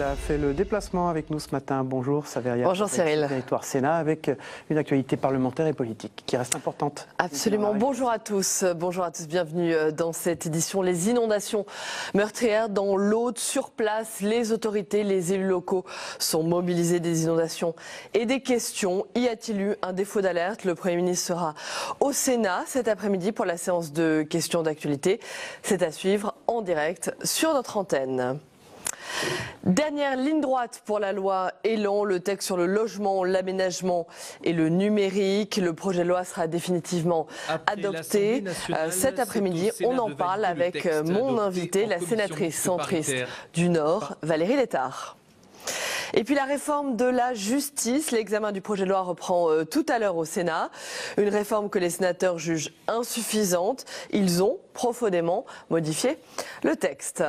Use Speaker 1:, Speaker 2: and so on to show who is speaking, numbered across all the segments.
Speaker 1: Elle a fait le déplacement avec nous ce matin. Bonjour Saveria.
Speaker 2: Bonjour Cyril.
Speaker 1: Territoire Sénat avec une actualité parlementaire et politique qui reste importante.
Speaker 2: Absolument. Bonjour à tous. Bonjour à tous. Bienvenue dans cette édition. Les inondations meurtrières dans l'Aude. Sur place, les autorités, les élus locaux sont mobilisés. Des inondations et des questions. Y a-t-il eu un défaut d'alerte? Le Premier ministre sera au Sénat cet après-midi pour la séance de questions d'actualité. C'est à suivre en direct sur notre antenne. Dernière ligne droite pour la loi Elan, le texte sur le logement, l'aménagement et le numérique. Le projet de loi sera définitivement adopté cet après-midi. On en parle avec mon invité, la sénatrice centriste du Nord, Valérie Létard. Et puis la réforme de la justice, l'examen du projet de loi reprend tout à l'heure au Sénat. Une réforme que les sénateurs jugent insuffisante. Ils ont profondément modifié le texte.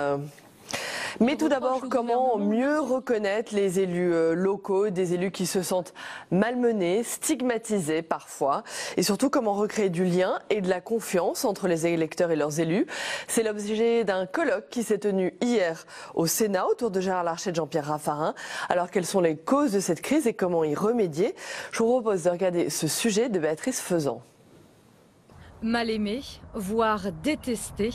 Speaker 2: Mais tout d'abord, comment mieux reconnaître les élus locaux, des élus qui se sentent malmenés, stigmatisés parfois, et surtout comment recréer du lien et de la confiance entre les électeurs et leurs élus. C'est l'objet d'un colloque qui s'est tenu hier au Sénat autour de Gérard Larcher et de Jean-Pierre Raffarin. Alors quelles sont les causes de cette crise et comment y remédier? Je vous propose de regarder ce sujet de Béatrice Faisan.
Speaker 3: Mal aimés, voire détestés,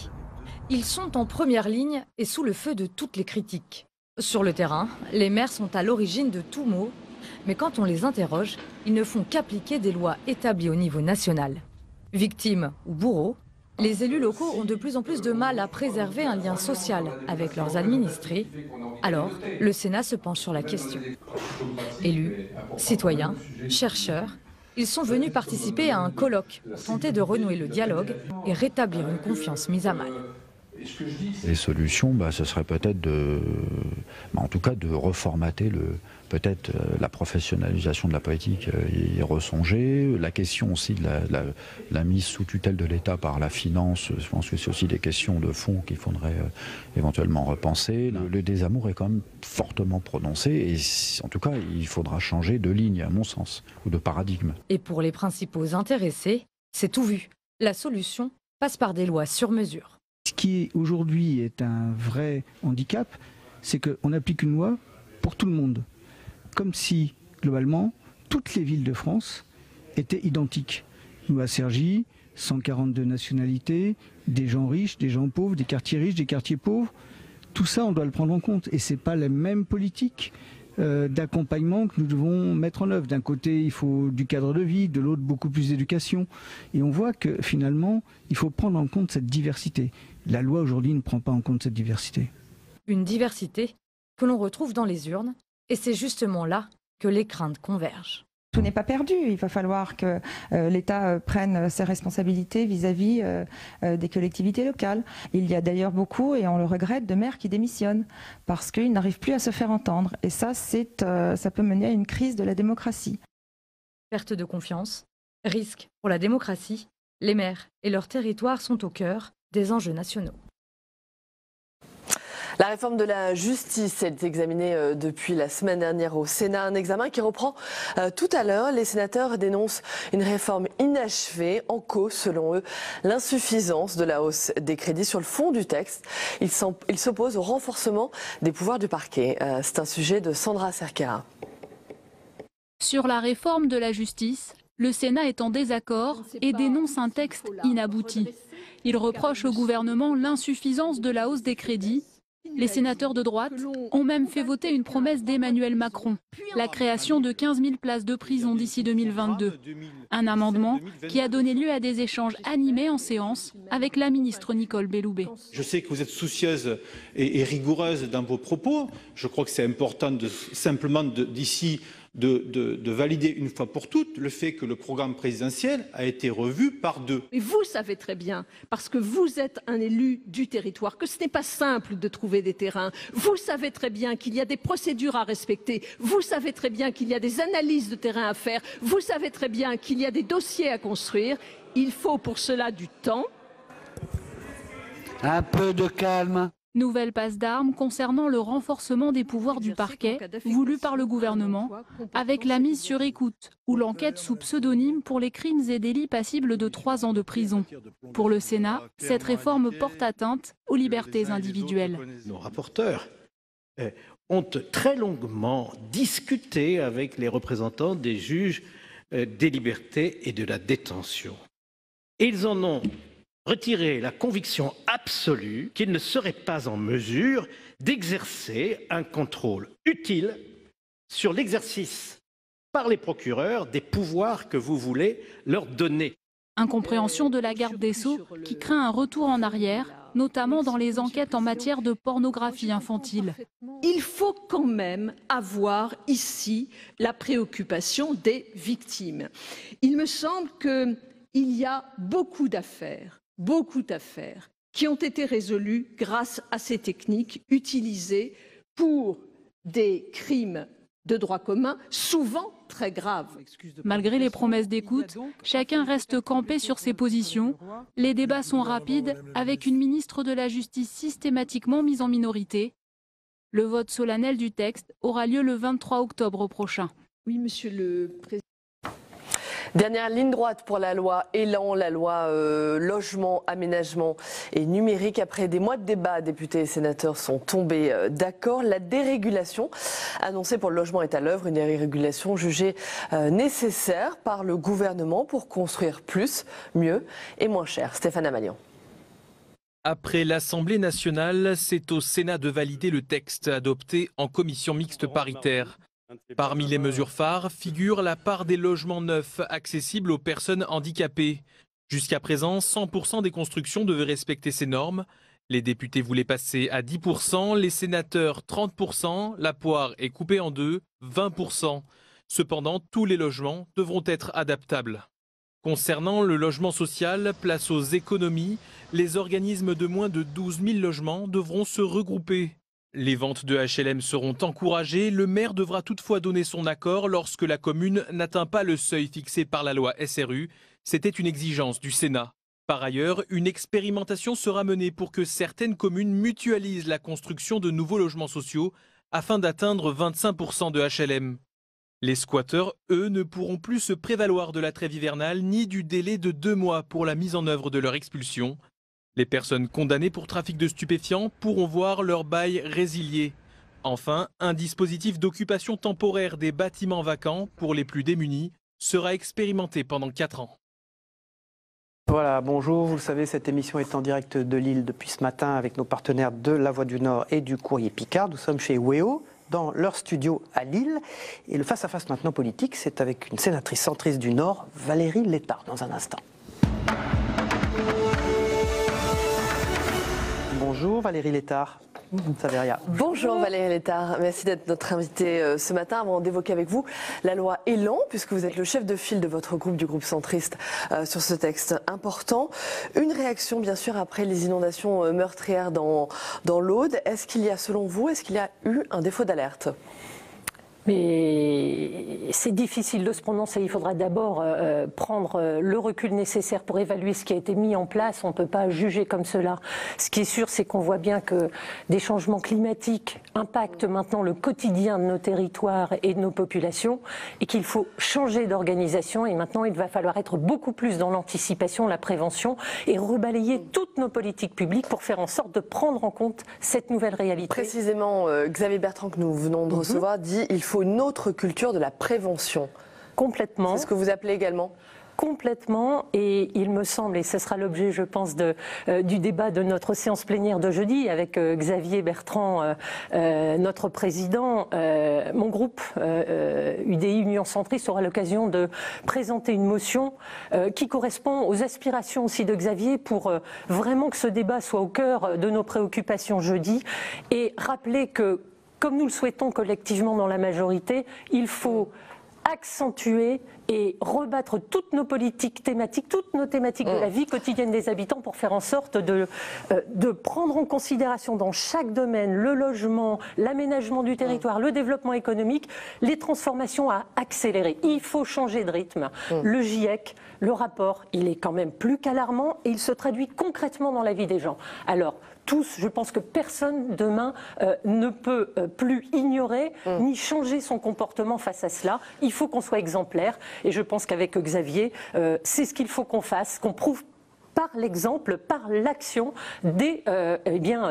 Speaker 3: ils sont en première ligne et sous le feu de toutes les critiques. Sur le terrain, les maires sont à l'origine de tout mot, mais quand on les interroge, ils ne font qu'appliquer des lois établies au niveau national. Victimes ou bourreaux, les élus locaux ont de plus en plus de mal à préserver un lien social avec leurs administrés. Alors, le Sénat se penche sur la question. Élus, citoyens, chercheurs, ils sont venus participer à un colloque pour tenter de renouer le dialogue et rétablir une confiance mise à mal.
Speaker 4: Les solutions, ce serait peut-être en tout cas de reformater peut-être la professionnalisation de la politique et ressonger. La question aussi de la mise sous tutelle de l'État par la finance, je pense que c'est aussi des questions de fond qu'il faudrait éventuellement repenser. Le désamour est quand même fortement prononcé et en tout cas il faudra changer de ligne à mon sens, ou de paradigme.
Speaker 3: Et pour les principaux intéressés, c'est tout vu. La solution passe par des lois sur mesure.
Speaker 5: Ce qui aujourd'hui est un vrai handicap, c'est qu'on applique une loi pour tout le monde. Comme si, globalement, toutes les villes de France étaient identiques. Nous, à Cergy, 142 nationalités, des gens riches, des gens pauvres, des quartiers riches, des quartiers pauvres. Tout ça, on doit le prendre en compte. Et ce n'est pas la même politique d'accompagnement que nous devons mettre en œuvre. D'un côté, il faut du cadre de vie, de l'autre, beaucoup plus d'éducation. Et on voit que, finalement, il faut prendre en compte cette diversité. La loi, aujourd'hui, ne prend pas en compte cette diversité.
Speaker 3: Une diversité que l'on retrouve dans les urnes. Et c'est justement là que les craintes convergent.
Speaker 6: Tout n'est pas perdu. Il va falloir que l'État prenne ses responsabilités vis-à-vis des collectivités locales. Il y a d'ailleurs beaucoup, et on le regrette, de maires qui démissionnent parce qu'ils n'arrivent plus à se faire entendre. Et ça, ça peut mener à une crise de la démocratie.
Speaker 3: Perte de confiance, risque pour la démocratie, les maires et leurs territoires sont au cœur des enjeux nationaux.
Speaker 2: La réforme de la justice est examinée depuis la semaine dernière au Sénat. Un examen qui reprend tout à l'heure. Les sénateurs dénoncent une réforme inachevée. En cause, selon eux, l'insuffisance de la hausse des crédits sur le fond du texte. Ils s'opposent au renforcement des pouvoirs du parquet. C'est un sujet de Sandra Cerquera.
Speaker 7: Sur la réforme de la justice, le Sénat est en désaccord et dénonce un texte inabouti. Il reproche au gouvernement l'insuffisance de la hausse des crédits. Les sénateurs de droite ont même fait voter une promesse d'Emmanuel Macron, la création de 15 000 places de prison d'ici 2022. Un amendement qui a donné lieu à des échanges animés en séance avec la ministre Nicole Belloubet.
Speaker 8: Je sais que vous êtes soucieuse et rigoureuse dans vos propos. Je crois que c'est important simplement d'ici de valider une fois pour toutes le fait que le programme présidentiel a été revu par 2.
Speaker 9: Et vous savez très bien, parce que vous êtes un élu du territoire, que ce n'est pas simple de trouver des terrains. Vous savez très bien qu'il y a des procédures à respecter. Vous savez très bien qu'il y a des analyses de terrain à faire. Vous savez très bien qu'il y a des dossiers à construire. Il faut pour cela du temps.
Speaker 10: Un peu de calme.
Speaker 7: Nouvelle passe d'armes concernant le renforcement des pouvoirs du parquet, voulu par le gouvernement, avec la mise sur écoute ou l'enquête sous pseudonyme pour les crimes et délits passibles de 3 ans de prison. Pour le Sénat, cette réforme porte atteinte aux libertés individuelles.
Speaker 8: Nos rapporteurs
Speaker 10: ont très longuement discuté avec les représentants des juges des libertés et de la détention. Et ils en ont retiré la conviction absolue qu'ils ne seraient pas en mesure d'exercer un contrôle utile sur l'exercice par les procureurs des pouvoirs que vous voulez leur donner.
Speaker 7: Incompréhension de la garde des Sceaux qui craint un retour en arrière, notamment dans les enquêtes en matière de pornographie infantile.
Speaker 9: Il faut quand même avoir ici la préoccupation des victimes. Il me semble qu'il y a beaucoup d'affaires qui ont été résolues grâce à ces techniques utilisées pour des crimes de droit commun, souvent très graves.
Speaker 7: Malgré les promesses d'écoute, chacun reste campé sur ses positions. Les débats sont rapides, avec une ministre de la Justice systématiquement mise en minorité. Le vote solennel du texte aura lieu le 23 octobre prochain.
Speaker 9: Oui, Monsieur le Président.
Speaker 2: Dernière ligne droite pour la loi Elan, la loi logement, aménagement et numérique. Après des mois de débat, députés et sénateurs sont tombés d'accord. La dérégulation annoncée pour le logement est à l'œuvre, une dérégulation jugée nécessaire par le gouvernement pour construire plus, mieux et moins cher. Stéphane Amalian.
Speaker 11: Après l'Assemblée nationale, c'est au Sénat de valider le texte adopté en commission mixte paritaire. Parmi les mesures phares figure la part des logements neufs accessibles aux personnes handicapées. Jusqu'à présent, 100% des constructions devaient respecter ces normes. Les députés voulaient passer à 10%, les sénateurs 30%, la poire est coupée en deux, 20%. Cependant, tous les logements devront être adaptables. Concernant le logement social, place aux économies, les organismes de moins de 12 000 logements devront se regrouper. Les ventes de HLM seront encouragées, le maire devra toutefois donner son accord lorsque la commune n'atteint pas le seuil fixé par la loi SRU. C'était une exigence du Sénat. Par ailleurs, une expérimentation sera menée pour que certaines communes mutualisent la construction de nouveaux logements sociaux afin d'atteindre 25% de HLM. Les squatteurs, eux, ne pourront plus se prévaloir de la trêve hivernale ni du délai de 2 mois pour la mise en œuvre de leur expulsion. Les personnes condamnées pour trafic de stupéfiants pourront voir leur bail résilié. Enfin, un dispositif d'occupation temporaire des bâtiments vacants pour les plus démunis sera expérimenté pendant 4 ans.
Speaker 1: Voilà, bonjour. Vous le savez, cette émission est en direct de Lille depuis ce matin avec nos partenaires de La Voix du Nord et du Courrier Picard. Nous sommes chez WEO, dans leur studio à Lille. Et le face-à-face maintenant politique, c'est avec une sénatrice centriste du Nord, Valérie Létard, dans un instant. Bonjour Valérie Létard. Saveria.
Speaker 2: Bonjour Valérie Létard, merci d'être notre invitée ce matin avant d'évoquer avec vous la loi Elan, puisque vous êtes le chef de file de votre groupe, du groupe centriste, sur ce texte important. Une réaction bien sûr après les inondations meurtrières dans l'Aude. Est-ce qu'il y a selon vous, est-ce qu'il y a eu un défaut d'alerte ?
Speaker 12: Mais c'est difficile de se prononcer. Il faudra d'abord prendre le recul nécessaire pour évaluer ce qui a été mis en place. On ne peut pas juger comme cela. Ce qui est sûr, c'est qu'on voit bien que des changements climatiques impactent maintenant le quotidien de nos territoires et de nos populations et qu'il faut changer d'organisation. Et maintenant, il va falloir être beaucoup plus dans l'anticipation, la prévention et rebalayer toutes nos politiques publiques pour faire en sorte de prendre en compte cette nouvelle réalité.
Speaker 2: Précisément, Xavier Bertrand, que nous venons de recevoir, dit qu'il faut une autre culture de la prévention.
Speaker 12: Complètement.
Speaker 2: C'est ce que vous appelez également ?
Speaker 12: Complètement, et il me semble, et ce sera l'objet, je pense, du débat de notre séance plénière de jeudi avec Xavier Bertrand, notre président. Mon groupe, UDI Union Centriste, aura l'occasion de présenter une motion qui correspond aux aspirations aussi de Xavier pour vraiment que ce débat soit au cœur de nos préoccupations jeudi et rappeler que, comme nous le souhaitons collectivement dans la majorité, il faut accentuer et rebattre toutes nos politiques thématiques, toutes nos thématiques de la vie quotidienne des habitants pour faire en sorte de prendre en considération dans chaque domaine le logement, l'aménagement du territoire, le développement économique, les transformations à accélérer. Il faut changer de rythme. Le GIEC, le rapport, il est quand même plus qu'alarmant et il se traduit concrètement dans la vie des gens. Alors, tous, je pense que personne demain ne peut plus ignorer ni changer son comportement face à cela. Il faut qu'on soit exemplaire et je pense qu'avec Xavier, c'est ce qu'il faut qu'on fasse, qu'on prouve par l'exemple, par l'action dès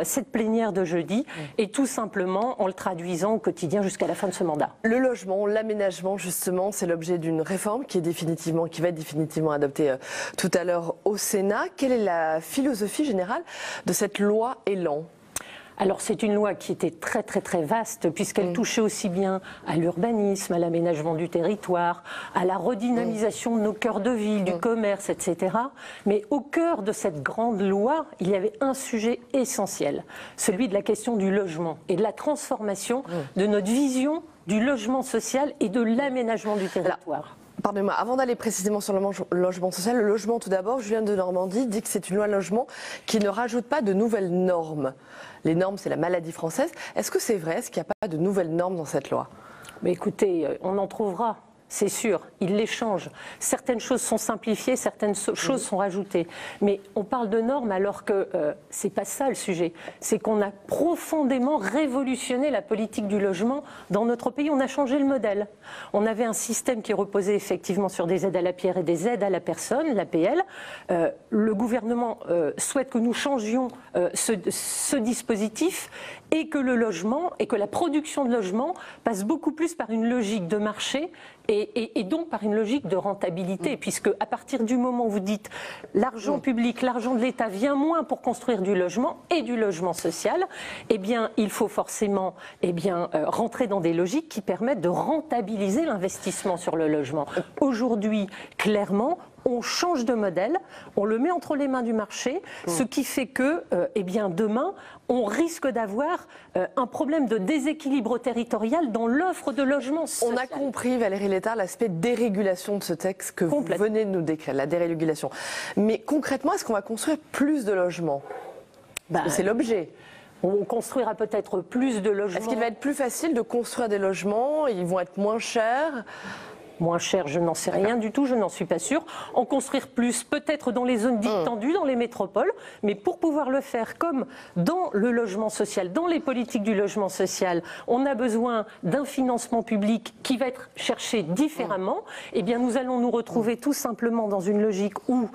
Speaker 12: cette plénière de jeudi, et tout simplement en le traduisant au quotidien jusqu'à la fin de ce mandat.
Speaker 2: Le logement, l'aménagement, justement, c'est l'objet d'une réforme qui va être définitivement adoptée tout à l'heure au Sénat. Quelle est la philosophie générale de cette loi Élan ?
Speaker 12: Alors c'est une loi qui était très très très vaste puisqu'elle touchait aussi bien à l'urbanisme, à l'aménagement du territoire, à la redynamisation de nos cœurs de ville, du commerce, etc. Mais au cœur de cette grande loi, il y avait un sujet essentiel, celui de la question du logement et de la transformation de notre vision du logement social et de l'aménagement du territoire.
Speaker 2: Pardonnez-moi, avant d'aller précisément sur le logement social, le logement tout d'abord, Julien de Normandie dit que c'est une loi logement qui ne rajoute pas de nouvelles normes. Les normes, c'est la maladie française. Est-ce que c'est vrai? Est-ce qu'il n'y a pas de nouvelles normes dans cette loi?
Speaker 12: Mais écoutez, on en trouvera. C'est sûr, il les change. Certaines choses sont simplifiées, certaines choses sont rajoutées. Mais on parle de normes alors que c'est pas ça le sujet. C'est qu'on a profondément révolutionné la politique du logement dans notre pays. On a changé le modèle. On avait un système qui reposait effectivement sur des aides à la pierre et des aides à la personne, l'APL. Le gouvernement souhaite que nous changions ce dispositif et que le logement et que la production de logement passe beaucoup plus par une logique de marché et donc par une logique de rentabilité, puisque à partir du moment où vous dites l'argent public, l'argent de l'État vient moins pour construire du logement et du logement social, eh bien il faut forcément rentrer dans des logiques qui permettent de rentabiliser l'investissement sur le logement. Aujourd'hui, clairement, on change de modèle, on le met entre les mains du marché, ce qui fait que, demain, on risque d'avoir un problème de déséquilibre territorial dans l'offre de logement social.
Speaker 2: On a compris, Valérie Létard, l'aspect dérégulation de ce texte que vous venez de nous décrire, la dérégulation. Mais concrètement, est-ce qu'on va construire plus de logements? C'est l'objet.
Speaker 12: On construira peut-être plus de logements.
Speaker 2: Est-ce qu'il va être plus facile de construire des logements? Ils vont être moins chers?
Speaker 12: Moins cher, je n'en sais rien du tout, je n'en suis pas sûre. En construire plus, peut-être dans les zones dites tendues, dans les métropoles, mais pour pouvoir le faire comme dans le logement social, dans les politiques du logement social, on a besoin d'un financement public qui va être cherché différemment. Eh bien, nous allons nous retrouver tout simplement dans une logique où,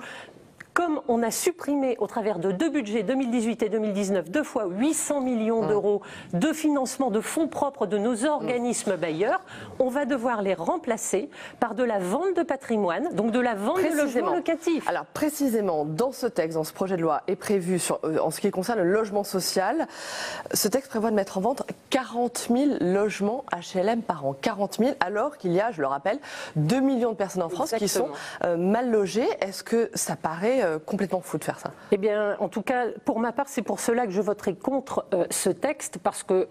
Speaker 12: comme on a supprimé au travers de 2 budgets 2018 et 2019 2 fois 800 millions d'euros de financement de fonds propres de nos organismes bailleurs, on va devoir les remplacer par de la vente de patrimoine, donc de la vente de logements locatifs.
Speaker 2: Alors précisément, dans ce texte, dans ce projet de loi, est prévu, en ce qui concerne le logement social, ce texte prévoit de mettre en vente 40 000 logements HLM par an. 40 000, alors qu'il y a, je le rappelle, 2 millions de personnes en France qui sont mal logées. Est-ce que ça paraît complètement fou de faire ça?
Speaker 12: Eh bien, en tout cas, pour ma part, c'est pour cela que je voterai contre ce texte, parce que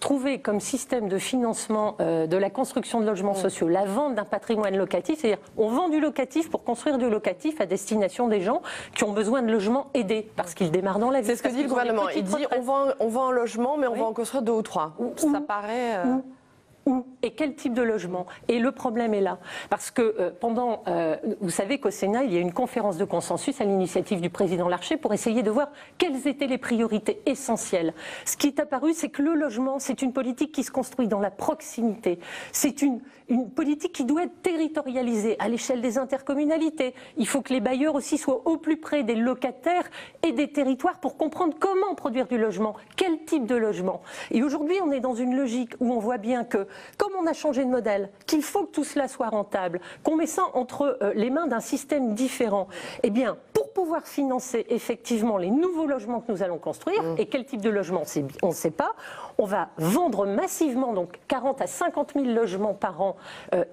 Speaker 12: trouver comme système de financement de la construction de logements sociaux la vente d'un patrimoine locatif, c'est-à-dire on vend du locatif pour construire du locatif à destination des gens qui ont besoin de logements aidés, parce qu'ils démarrent dans la vie.
Speaker 2: C'est ce que dit le gouvernement. Il dit on vend un logement, mais on va en construire 2 ou 3. Ça paraît...
Speaker 12: Où et quel type de logement? Et le problème est là. Parce que vous savez qu'au Sénat, il y a une conférence de consensus à l'initiative du président Larcher pour essayer de voir quelles étaient les priorités essentielles. Ce qui est apparu, c'est que le logement, c'est une politique qui se construit dans la proximité. C'est une politique qui doit être territorialisée à l'échelle des intercommunalités. Il faut que les bailleurs aussi soient au plus près des locataires et des territoires pour comprendre comment produire du logement, quel type de logement. Et aujourd'hui, on est dans une logique où on voit bien que, comme on a changé de modèle, qu'il faut que tout cela soit rentable, qu'on met ça entre les mains d'un système différent, eh bien, pour pouvoir financer effectivement les nouveaux logements que nous allons construire, et quel type de logement, on ne sait pas, on va vendre massivement, donc 40 à 50 000 logements par an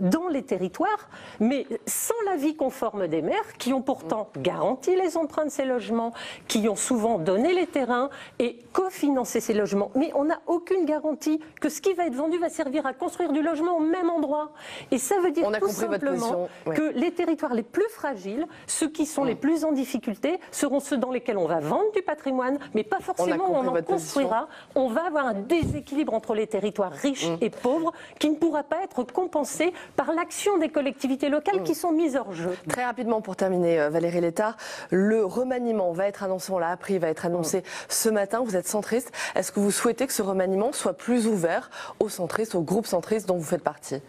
Speaker 12: dans les territoires, mais sans l'avis conforme des maires, qui ont pourtant garanti les emprunts de ces logements, qui ont souvent donné les terrains et cofinancé ces logements. Mais on n'a aucune garantie que ce qui va être vendu va servir à construire du logement au même endroit. Et ça veut dire tout simplement que les territoires les plus fragiles, ceux qui sont les plus en difficulté, seront ceux dans lesquels on va vendre du patrimoine, mais pas forcément où on en construira. On va avoir un déséquilibre entre les territoires riches et pauvres qui ne pourra pas être compensé par l'action des collectivités locales qui sont mises hors jeu.
Speaker 2: Très rapidement pour terminer, Valérie Létard, le remaniement va être annoncé, on l'a appris, va être annoncé ce matin. Vous êtes centriste. Est-ce que vous souhaitez que ce remaniement soit plus ouvert aux centristes, aux groupes centristes dont vous faites partie?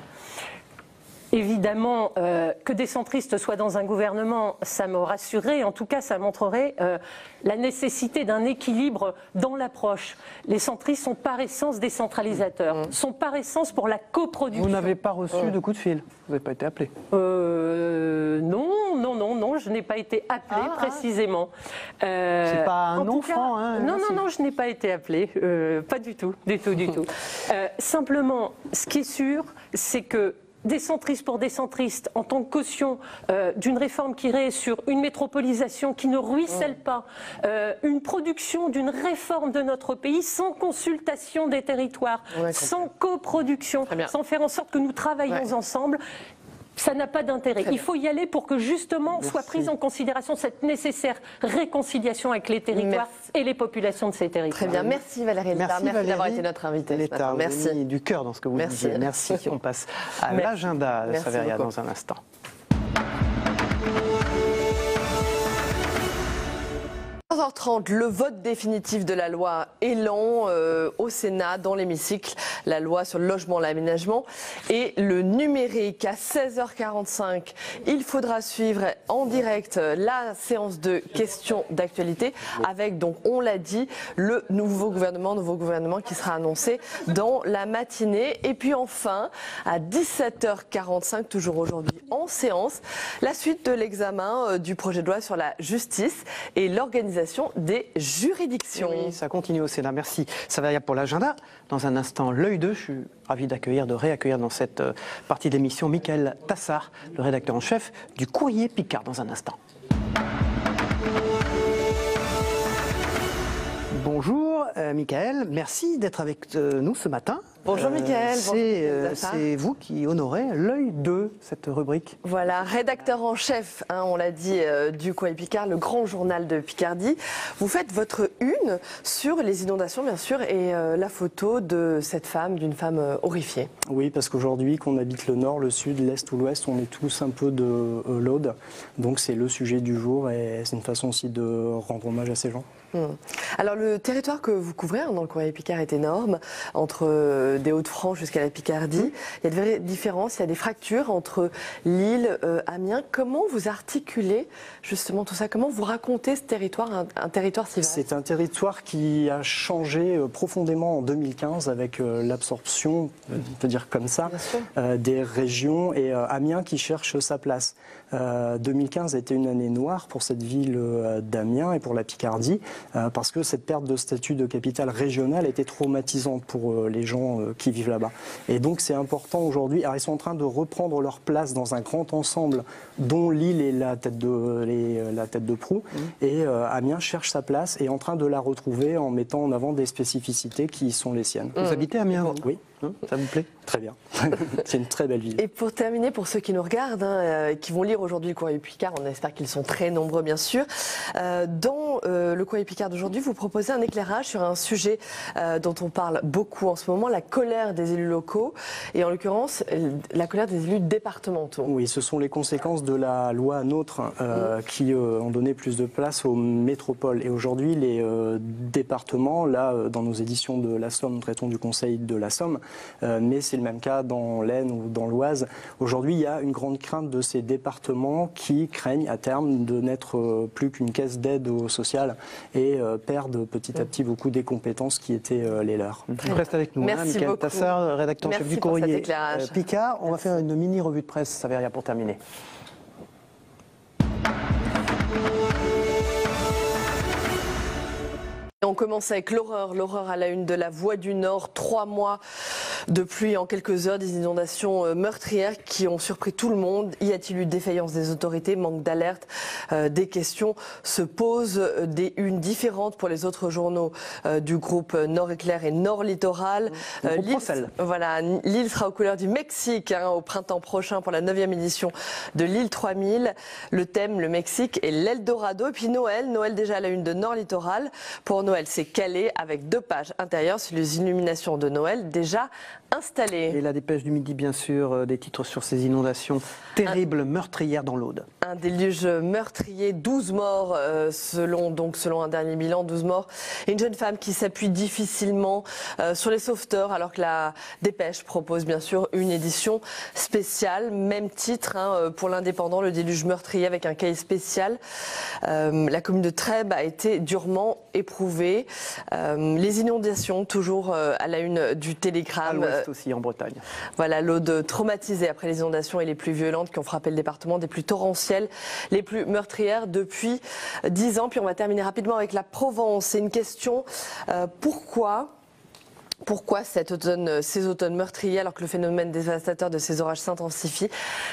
Speaker 12: Évidemment, que des centristes soient dans un gouvernement, ça me rassurerait. En tout cas, ça montrerait la nécessité d'un équilibre dans l'approche. Les centristes sont par essence décentralisateurs, sont par essence pour la coproduction.
Speaker 1: Vous n'avez pas reçu de coup de fil? Vous n'avez pas été appelé?
Speaker 12: Non, je n'ai pas été appelée précisément.
Speaker 1: C'est pas un non franc, hein?
Speaker 12: Non, je n'ai pas été appelée, pas du tout. Simplement, ce qui est sûr, c'est que des centristes pour des centristes, en tant que caution d'une réforme qui irait sur une métropolisation qui ne ruisselle pas, une production d'une réforme de notre pays sans consultation des territoires, sans coproduction, sans faire en sorte que nous travaillions ensemble. Ça n'a pas d'intérêt. Il faut y aller pour que justement soit prise en considération cette nécessaire réconciliation avec les territoires et les populations de ces territoires.
Speaker 2: Très bien, merci Valérie Létard, merci d'avoir été notre invitée.
Speaker 1: Merci. Vous avez mis du cœur dans ce que vous disiez. Merci. On passe à l'agenda, Saveria, dans un instant.
Speaker 2: 15h30, le vote définitif de la loi Elan au Sénat, dans l'hémicycle, la loi sur le logement, l'aménagement et le numérique. À 16h45, il faudra suivre en direct la séance de questions d'actualité avec, donc, on l'a dit, le nouveau gouvernement qui sera annoncé dans la matinée. Et puis enfin, à 17h45, toujours aujourd'hui en séance, la suite de l'examen du projet de loi sur la justice et l'organisation des juridictions.
Speaker 1: Oui, ça continue au Sénat. Merci Saveria pour l'agenda. Dans un instant, l'œil 2, je suis ravi de réaccueillir dans cette partie de l'émission Michael Tassard, le rédacteur en chef du Courrier Picard, dans un instant. Bonjour Michael, merci d'être avec nous ce matin.
Speaker 2: Bonjour Michael.
Speaker 1: C'est vous qui honorez l'œil 2, cette rubrique.
Speaker 2: Voilà, rédacteur en chef, on l'a dit, du Courrier Picard, le grand journal de Picardie. Vous faites votre une sur les inondations, bien sûr, et la photo de cette femme, d'une femme horrifiée.
Speaker 13: Oui, parce qu'aujourd'hui, qu'on habite le nord, le sud, l'est ou l'ouest, on est tous un peu de l'Aude. Donc c'est le sujet du jour et c'est une façon aussi de rendre hommage à ces gens.
Speaker 2: Alors le territoire que vous couvrez dans le Courrier Picard est énorme, entre des Hauts-de-France jusqu'à la Picardie. Il y a de vraies différences, il y a des fractures entre Lille, Amiens. Comment vous articulez justement tout ça? Comment vous racontez ce territoire, un territoire si vaste?
Speaker 13: C'est un territoire qui a changé profondément en 2015 avec l'absorption, on peut dire comme ça, des régions et Amiens qui cherche sa place. 2015 a été une année noire pour cette ville d'Amiens et pour la Picardie parce que cette perte de statut de capitale régionale était traumatisante pour les gens qui vivent là-bas. Et donc c'est important aujourd'hui. Alors ils sont en train de reprendre leur place dans un grand ensemble dont Lille est la tête de proue et Amiens cherche sa place et est en train de la retrouver en mettant en avant des spécificités qui sont les siennes.
Speaker 1: Vous habitez Amiens, vous?
Speaker 13: Oui.
Speaker 1: Ça vous plaît?
Speaker 13: Très bien. C'est une très belle ville.
Speaker 2: Et pour terminer, pour ceux qui nous regardent, qui vont lire aujourd'hui le Courrier Picard, on espère qu'ils sont très nombreux bien sûr, dans le Courrier Picard d'aujourd'hui, vous proposez un éclairage sur un sujet dont on parle beaucoup en ce moment, la colère des élus locaux, et en l'occurrence, la colère des élus départementaux.
Speaker 13: Oui, ce sont les conséquences de la loi NOTRe qui ont donné plus de place aux métropoles. Et aujourd'hui, les départements, là, dans nos éditions de la Somme, nous traitons du Conseil de la Somme, mais c'est le même cas dans l'Aisne ou dans l'Oise. Aujourd'hui, il y a une grande crainte de ces départements qui craignent à terme de n'être plus qu'une caisse d'aide au social et perdent petit à petit beaucoup des compétences qui étaient les leurs.
Speaker 1: Reste avec nous, Michael Tassard, rédacteur en chef du Courrier Picard. On va faire une mini revue de presse, Saveria, pour terminer.
Speaker 2: On commence avec l'horreur à la une de la Voix du Nord. 3 mois de pluie en quelques heures, des inondations meurtrières qui ont surpris tout le monde. Y a-t-il eu défaillance des autorités, manque d'alerte? Des questions se posent, des unes différentes pour les autres journaux du groupe Nord-Éclair et Nord-Littoral. Lille sera aux couleurs du Mexique au printemps prochain pour la 9e édition de Lille 3000. Le thème, le Mexique et l'Eldorado. Et puis Noël déjà à la une de Nord-Littoral. Pour Noël, c'est calé avec 2 pages intérieures sur les illuminations de Noël déjà installés.
Speaker 1: Et la dépêche du midi, bien sûr, des titres sur ces inondations terribles, meurtrières dans l'Aude.
Speaker 2: Un déluge meurtrier, 12 morts selon un dernier bilan, 12 morts. Et une jeune femme qui s'appuie difficilement sur les sauveteurs alors que la dépêche propose bien sûr une édition spéciale. Même titre pour l'Indépendant, le déluge meurtrier avec un cahier spécial. La commune de Trèbes a été durement éprouvée. Les inondations toujours à la une du Télégramme.
Speaker 1: À l'ouest aussi, en Bretagne.
Speaker 2: Voilà, l'Aude traumatisée après les inondations et les pluies violentes qui ont frappé le département, des pluies torrentielles, les plus meurtrières depuis 10 ans. Puis on va terminer rapidement avec la Provence. C'est une question, pourquoi ces automnes meurtriers alors que le phénomène dévastateur de ces orages s'intensifie?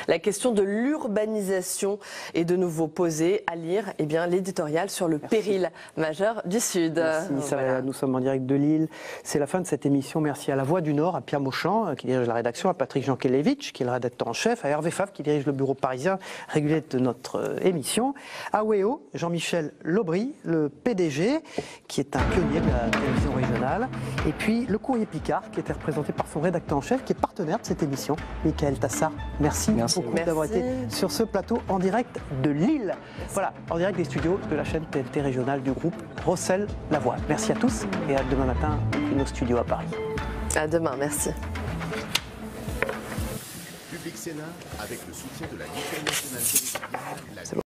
Speaker 2: La question de l'urbanisation est de nouveau posée. À lire l'éditorial sur le péril majeur du Sud.
Speaker 1: Merci, nous sommes en direct de Lille. C'est la fin de cette émission. Merci à La Voix du Nord, à Pierre Mauchamp qui dirige la rédaction, à Patrick Jankelevitch qui est le rédacteur en chef, à Hervé Favre qui dirige le bureau parisien régulier de notre émission, à WEO, Jean-Michel Lobry, le PDG, qui est un pionnier de la télévision régionale, et puis le Courrier Picard, qui était représenté par son rédacteur en chef, qui est partenaire de cette émission, Michael Tassard. Merci beaucoup d'avoir été sur ce plateau en direct de Lille. Voilà, en direct des studios de la chaîne TNT régionale du groupe Rossel La Voix. Merci à tous et à demain matin depuis nos studios à Paris.
Speaker 2: À demain, merci.
Speaker 14: Public Sénat, avec le soutien de la Mutuelle nationale territoriale,